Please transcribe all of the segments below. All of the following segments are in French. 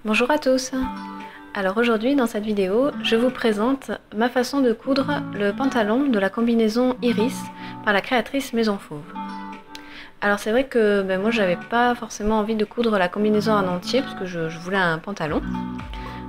Bonjour à tous. Alors aujourd'hui dans cette vidéo, je vous présente ma façon de coudre le pantalon de la combinaison Iris par la créatrice Maison Fauve. Alors c'est vrai que moi j'avais pas forcément envie de coudre la combinaison en entier parce que je voulais un pantalon.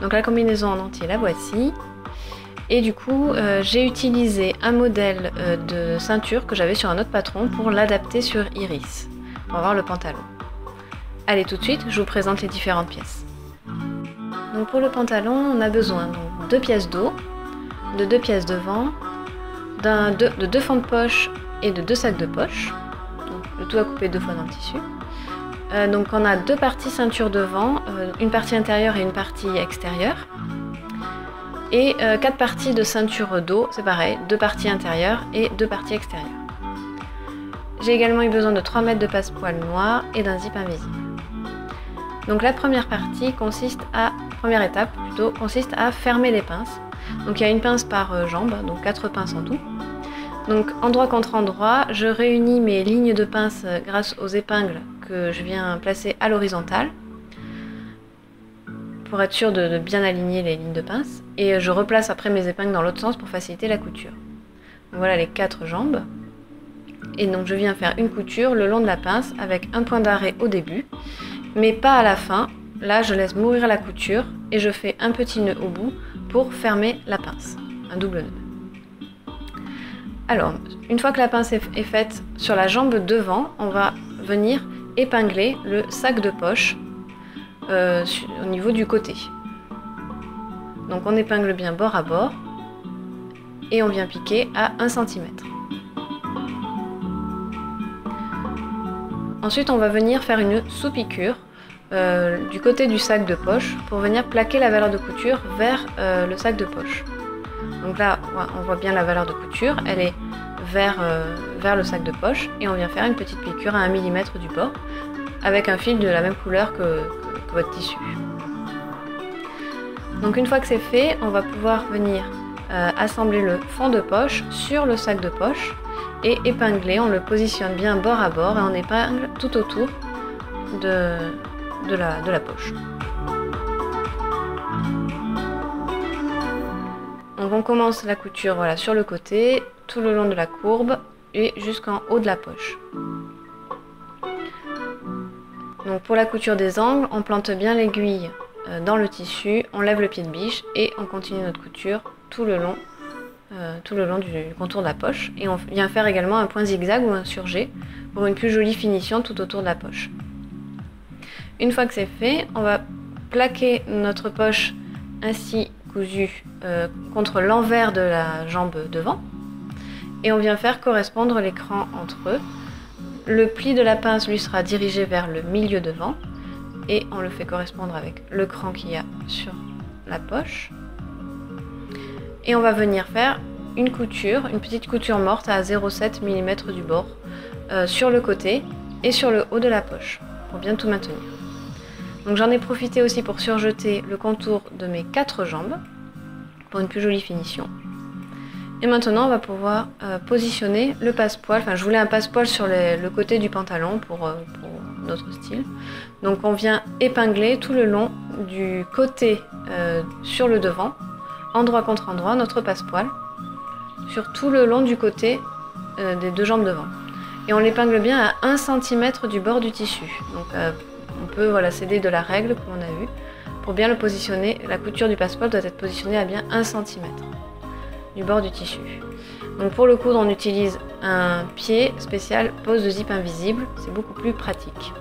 Donc la combinaison en entier, la voici. Et du coup j'ai utilisé un modèle de ceinture que j'avais sur un autre patron pour l'adapter sur Iris, pour avoir le pantalon. Allez, tout de suite, je vous présente les différentes pièces. Donc pour le pantalon, on a besoin de 2 pièces d'eau, de 2 pièces de vent, de 2 fonds de poche et de 2 sacs de poche. Donc, le tout à couper 2 fois dans le tissu. Donc on a 2 parties ceinture de vent, une partie intérieure et une partie extérieure. Et 4 parties de ceinture d'eau, c'est pareil, 2 parties intérieures et 2 parties extérieures. J'ai également eu besoin de 3 mètres de passepoil noir et d'un zip invisible. Donc la première partie première étape consiste à fermer les pinces. Donc il y a une pince par jambe, donc 4 pinces en tout. Donc endroit contre endroit, je réunis mes lignes de pince grâce aux épingles que je viens placer à l'horizontale pour être sûr de bien aligner les lignes de pince. Et je replace après mes épingles dans l'autre sens pour faciliter la couture. Donc voilà les 4 jambes. Et donc je viens faire une couture le long de la pince avec un point d'arrêt au début, mais pas à la fin. Là je laisse mourir la couture et je fais un petit nœud au bout pour fermer la pince, un double nœud. Alors une fois que la pince est faite, sur la jambe devant, on va venir épingler le sac de poche au niveau du côté. Donc on épingle bien bord à bord et on vient piquer à 1 cm. Ensuite on va venir faire une sous-piqûre du côté du sac de poche pour venir plaquer la valeur de couture vers le sac de poche. Donc là on voit bien la valeur de couture, elle est vers le sac de poche et on vient faire une petite piqûre à 1 mm du bord avec un fil de la même couleur que votre tissu. Donc une fois que c'est fait, on va pouvoir venir assembler le fond de poche sur le sac de poche et épingler, on le positionne bien bord à bord et on épingle tout autour de la poche. Donc on commence la couture sur le côté, tout le long de la courbe et jusqu'en haut de la poche. Donc pour la couture des angles, on plante bien l'aiguille dans le tissu, on lève le pied de biche et on continue notre couture tout le long du contour de la poche. Et on vient faire également un point zigzag ou un surjet pour une plus jolie finition tout autour de la poche. Une fois que c'est fait, on va plaquer notre poche ainsi cousue contre l'envers de la jambe devant et on vient faire correspondre les crans entre eux. Le pli de la pince lui sera dirigé vers le milieu devant et on le fait correspondre avec le cran qu'il y a sur la poche. Et on va venir faire une petite couture morte à 0,7 mm du bord sur le côté et sur le haut de la poche pour bien tout maintenir. Donc j'en ai profité aussi pour surjeter le contour de mes 4 jambes pour une plus jolie finition. Et maintenant on va pouvoir positionner le passepoil. Enfin je voulais un passepoil sur le côté du pantalon pour notre style. Donc on vient épingler tout le long du côté sur le devant, endroit contre endroit, notre passepoil sur tout le long du côté des 2 jambes devant. Et on l'épingle bien à 1 cm du bord du tissu. Donc on peut s'aider de la règle comme on a vu. Pour bien le positionner, la couture du passepoil doit être positionnée à bien 1 cm du bord du tissu. Donc pour le coudre, on utilise un pied spécial pose de zip invisible, c'est beaucoup plus pratique.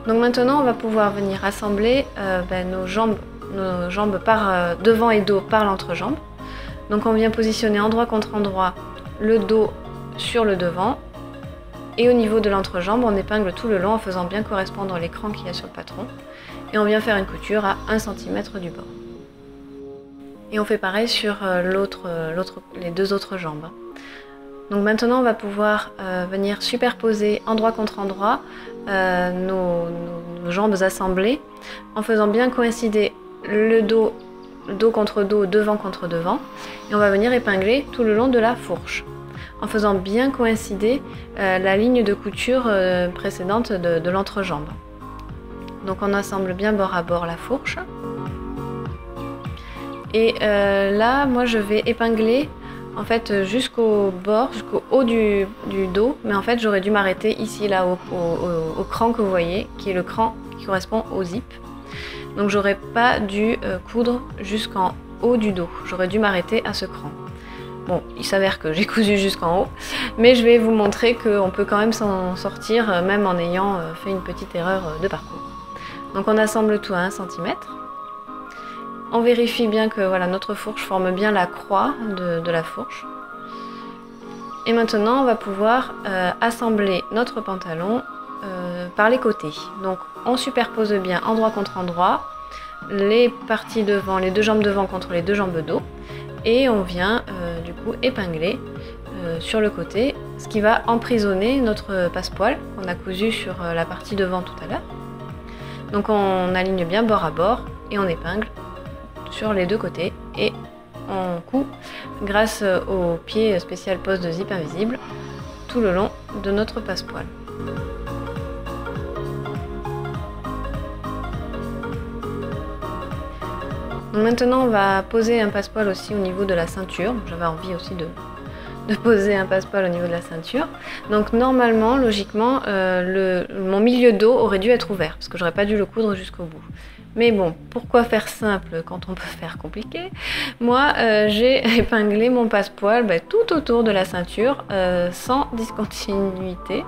Donc maintenant, on va pouvoir venir assembler nos jambes par devant et dos par l'entrejambe. Donc on vient positionner endroit contre endroit le dos sur le devant et au niveau de l'entrejambe, on épingle tout le long en faisant bien correspondre l'écran qu'il y a sur le patron. Et on vient faire une couture à 1 cm du bord. Et on fait pareil sur les 2 autres jambes. Donc maintenant on va pouvoir venir superposer endroit contre endroit nos jambes assemblées en faisant bien coïncider le dos contre dos, devant contre devant. Et on va venir épingler tout le long de la fourche en faisant bien coïncider la ligne de couture précédente de l'entrejambe. Donc on assemble bien bord à bord la fourche. Et là, moi je vais épingler en fait jusqu'au bord, jusqu'au haut du dos, mais en fait j'aurais dû m'arrêter ici là au cran que vous voyez, qui est le cran qui correspond au zip. Donc j'aurais pas dû coudre jusqu'en haut du dos, j'aurais dû m'arrêter à ce cran. Bon, il s'avère que j'ai cousu jusqu'en haut, mais je vais vous montrer qu'on peut quand même s'en sortir même en ayant fait une petite erreur de parcours. Donc on assemble tout à 1 cm. On vérifie bien que voilà, notre fourche forme bien la croix de la fourche. Et maintenant, on va pouvoir assembler notre pantalon par les côtés. Donc, on superpose bien endroit contre endroit les parties devant, les deux jambes devant contre les deux jambes dos. Et on vient du coup épingler sur le côté, ce qui va emprisonner notre passepoil qu'on a cousu sur la partie devant tout à l'heure. Donc, on aligne bien bord à bord et on épingle sur les deux côtés et on coud grâce au pied spécial poste de zip invisible tout le long de notre passepoil. Donc maintenant on va poser un passepoil aussi au niveau de la ceinture. J'avais envie aussi de poser un passepoil au niveau de la ceinture. Donc normalement, logiquement, mon milieu dos aurait dû être ouvert parce que j'aurais pas dû le coudre jusqu'au bout. Mais bon, pourquoi faire simple quand on peut faire compliqué? Moi, j'ai épinglé mon passepoil tout autour de la ceinture sans discontinuité.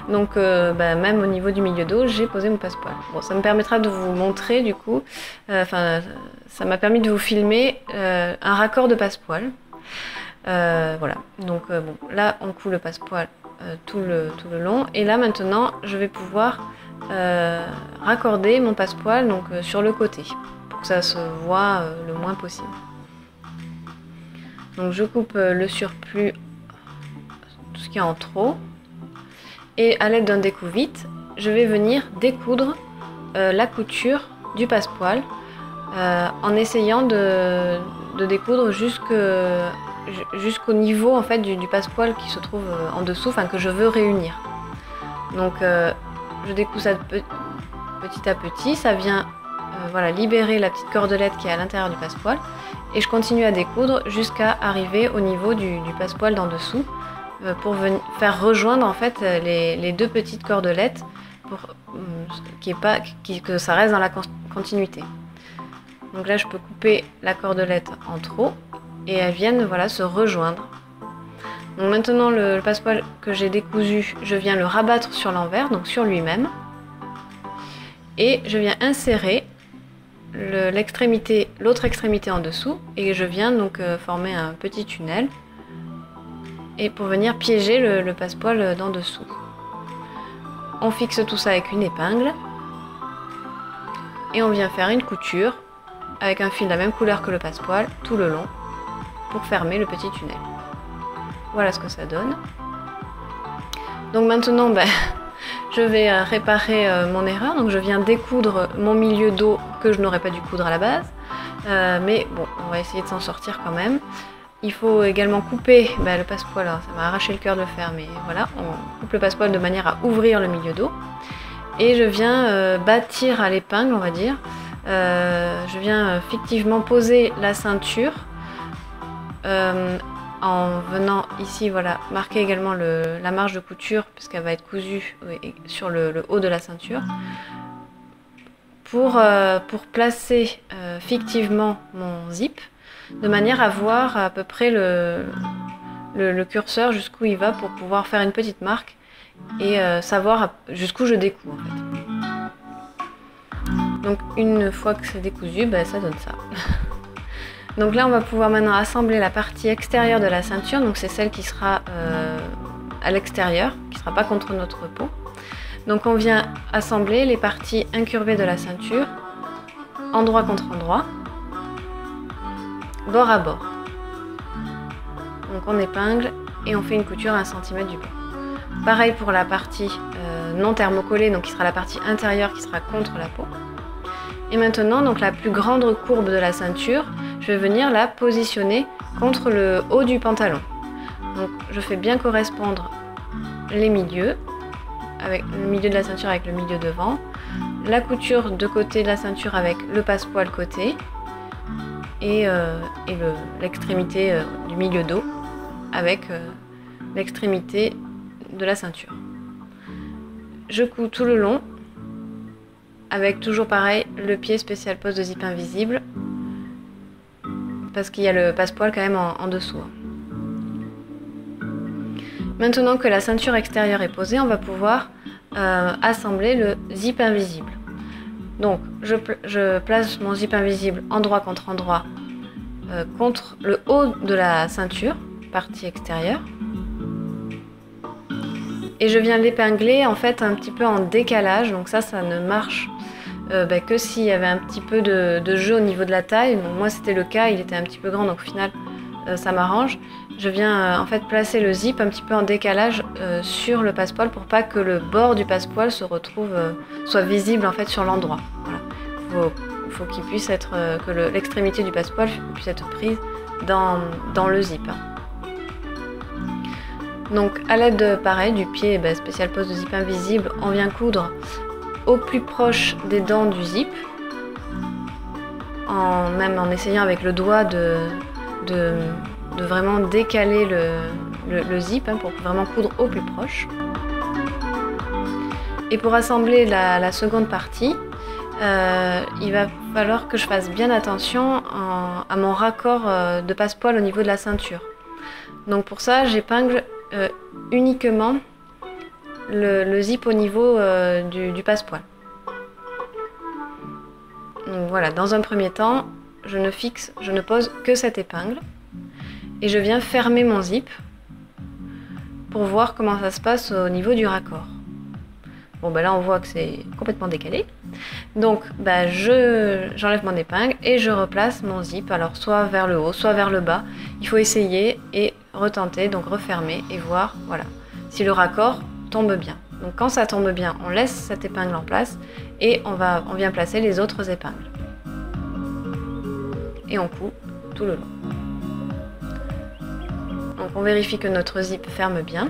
Donc même au niveau du milieu dos, j'ai posé mon passepoil. Bon, ça me permettra de vous montrer du coup, ça m'a permis de vous filmer un raccord de passepoil. Voilà, donc bon, là on coud le passepoil tout le long et là maintenant je vais pouvoir raccorder mon passepoil donc sur le côté pour que ça se voit le moins possible. Donc je coupe le surplus, tout ce qui est en trop, et à l'aide d'un découpe-vite je vais venir découdre la couture du passepoil en essayant de découdre jusqu'au niveau en fait du passepoil qui se trouve en dessous, enfin que je veux réunir. Donc je découpe ça petit à petit, ça vient voilà, libérer la petite cordelette qui est à l'intérieur du passepoil et je continue à découdre jusqu'à arriver au niveau du passepoil d'en dessous pour faire rejoindre en fait les deux petites cordelettes pour que ça reste dans la continuité. Donc là je peux couper la cordelette en trop et elles viennent voilà, se rejoindre. Donc maintenant le passepoil que j'ai décousu, je viens le rabattre sur l'envers, donc sur lui-même. Et je viens insérer l'autre extrémité en dessous et je viens donc former un petit tunnel et pour venir piéger le passepoil d'en dessous. On fixe tout ça avec une épingle et on vient faire une couture avec un fil de la même couleur que le passepoil tout le long pour fermer le petit tunnel. Voilà ce que ça donne. Donc maintenant, je vais réparer mon erreur. Donc je viens découdre mon milieu dos que je n'aurais pas dû coudre à la base. Mais bon, on va essayer de s'en sortir quand même. Il faut également couper le passepoil. Alors, ça m'a arraché le cœur de le faire, mais voilà. On coupe le passepoil de manière à ouvrir le milieu dos. Et je viens bâtir à l'épingle, on va dire. Je viens fictivement poser la ceinture. En venant ici, voilà, marquer également la marge de couture puisqu'elle va être cousue sur le haut de la ceinture pour placer fictivement mon zip de manière à voir à peu près le curseur jusqu'où il va pour pouvoir faire une petite marque et savoir jusqu'où je découds en fait. Donc une fois que c'est décousu, ça donne ça. Donc là on va pouvoir maintenant assembler la partie extérieure de la ceinture, donc c'est celle qui sera à l'extérieur, qui ne sera pas contre notre peau. Donc on vient assembler les parties incurvées de la ceinture, endroit contre endroit, bord à bord. Donc on épingle et on fait une couture à 1 cm du bord. Pareil pour la partie non thermocollée, donc qui sera la partie intérieure qui sera contre la peau. Et maintenant, donc la plus grande courbe de la ceinture, je vais venir la positionner contre le haut du pantalon. Donc je fais bien correspondre les milieux, avec le milieu de la ceinture avec le milieu devant, la couture de côté de la ceinture avec le passepoil côté et l'extrémité du milieu dos avec l'extrémité de la ceinture. Je couds tout le long avec toujours pareil le pied spécial pose de zip invisible parce qu'il y a le passepoil quand même en dessous. Maintenant que la ceinture extérieure est posée, on va pouvoir assembler le zip invisible. Donc je place mon zip invisible endroit contre endroit contre le haut de la ceinture, partie extérieure. Et je viens l'épingler en fait un petit peu en décalage, donc ça ne marche que s'il y avait un petit peu de jeu au niveau de la taille. Donc, moi c'était le cas, il était un petit peu grand donc au final ça m'arrange. Je viens en fait placer le zip un petit peu en décalage sur le passepoil pour pas que le bord du passepoil soit visible en fait sur l'endroit. Voilà. Faut qu'il puisse être que l'extrémité du passepoil puisse être prise dans le zip. Donc à l'aide pareil du pied spécial pose de zip invisible, on vient coudre au plus proche des dents du zip, même en essayant avec le doigt de vraiment décaler le zip pour vraiment coudre au plus proche. Et pour assembler la seconde partie, il va falloir que je fasse bien attention à mon raccord de passepoil au niveau de la ceinture. Donc pour ça, j'épingle uniquement le zip au niveau du passepoil. Donc voilà, dans un premier temps, je ne pose que cette épingle et je viens fermer mon zip pour voir comment ça se passe au niveau du raccord. Bon là on voit que c'est complètement décalé. Donc j'enlève mon épingle et je replace mon zip, alors soit vers le haut, soit vers le bas. Il faut essayer et retenter, donc refermer et voir si le raccord tombe bien. Donc quand ça tombe bien, on laisse cette épingle en place et on vient placer les autres épingles. Et on coud tout le long. Donc on vérifie que notre zip ferme bien.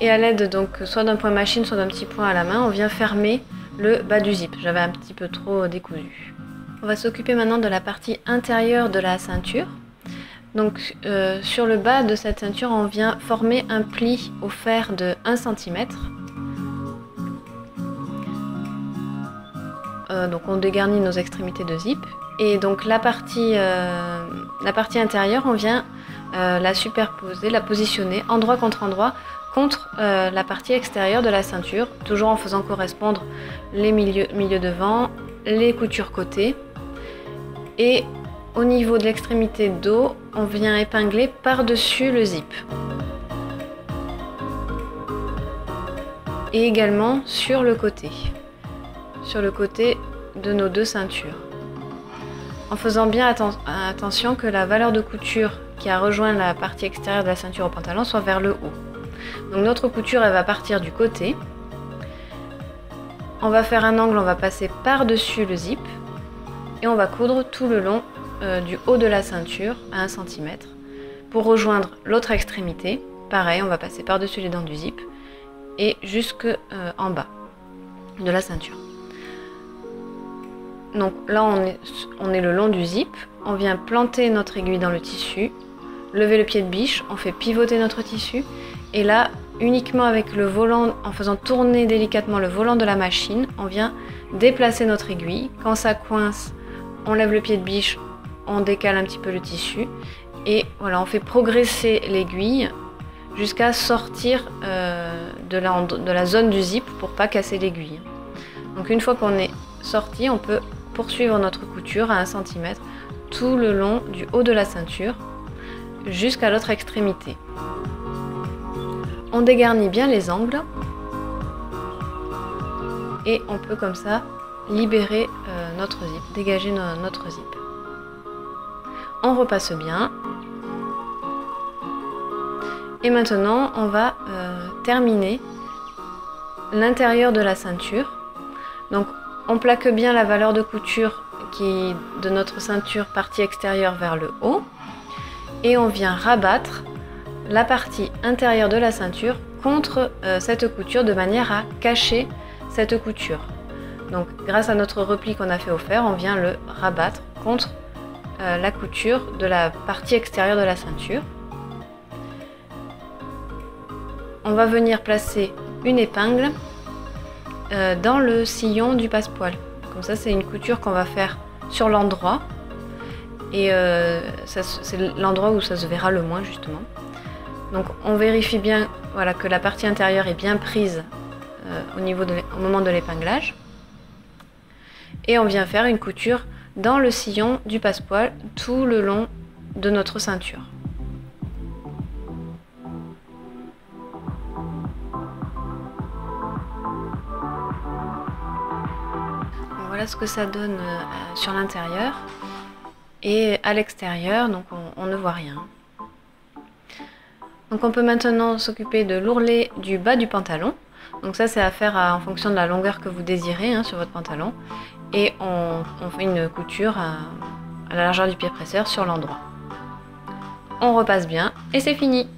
Et à l'aide donc soit d'un point machine, soit d'un petit point à la main, on vient fermer le bas du zip. J'avais un petit peu trop décousu. On va s'occuper maintenant de la partie intérieure de la ceinture. Donc sur le bas de cette ceinture, on vient former un pli au fer de 1 cm. Donc on dégarnit nos extrémités de zip. Et donc la partie intérieure, on vient la superposer, la positionner endroit contre endroit contre la partie extérieure de la ceinture, toujours en faisant correspondre les milieux devant, les coutures côté. Et au niveau de l'extrémité dos, on vient épingler par-dessus le zip. Et également sur le côté de nos deux ceintures. En faisant bien attention que la valeur de couture qui a rejoint la partie extérieure de la ceinture au pantalon soit vers le haut. Donc notre couture, elle va partir du côté. On va faire un angle, on va passer par-dessus le zip et on va coudre tout le long du haut de la ceinture à 1 cm pour rejoindre l'autre extrémité. Pareil, on va passer par-dessus les dents du zip et jusque en bas de la ceinture. Donc là, on est le long du zip. On vient planter notre aiguille dans le tissu, lever le pied de biche, on fait pivoter notre tissu. Et là, uniquement avec le volant, en faisant tourner délicatement le volant de la machine, on vient déplacer notre aiguille. Quand ça coince, on lève le pied de biche, on décale un petit peu le tissu. Et voilà, on fait progresser l'aiguille jusqu'à sortir de la zone du zip pour pas casser l'aiguille. Donc une fois qu'on est sorti, on peut poursuivre notre couture à 1 cm tout le long du haut de la ceinture jusqu'à l'autre extrémité. On dégarnit bien les angles et on peut comme ça libérer notre zip, dégager notre zip. On repasse bien. Et maintenant, on va terminer l'intérieur de la ceinture. Donc, on plaque bien la valeur de couture de notre ceinture partie extérieure vers le haut. Et on vient rabattre la partie intérieure de la ceinture contre cette couture de manière à cacher cette couture. Donc grâce à notre repli qu'on a fait au fer, on vient le rabattre contre la couture de la partie extérieure de la ceinture. On va venir placer une épingle dans le sillon du passepoil. Comme ça, c'est une couture qu'on va faire sur l'endroit. Et c'est l'endroit où ça se verra le moins justement. Donc on vérifie bien voilà, que la partie intérieure est bien prise au moment de l'épinglage. Et on vient faire une couture dans le sillon du passepoil tout le long de notre ceinture. Donc voilà ce que ça donne sur l'intérieur. Et à l'extérieur, donc on ne voit rien. Donc on peut maintenant s'occuper de l'ourlet du bas du pantalon. Donc ça c'est à faire en fonction de la longueur que vous désirez sur votre pantalon. Et on fait une couture à la largeur du pied presseur sur l'endroit. On repasse bien et c'est fini.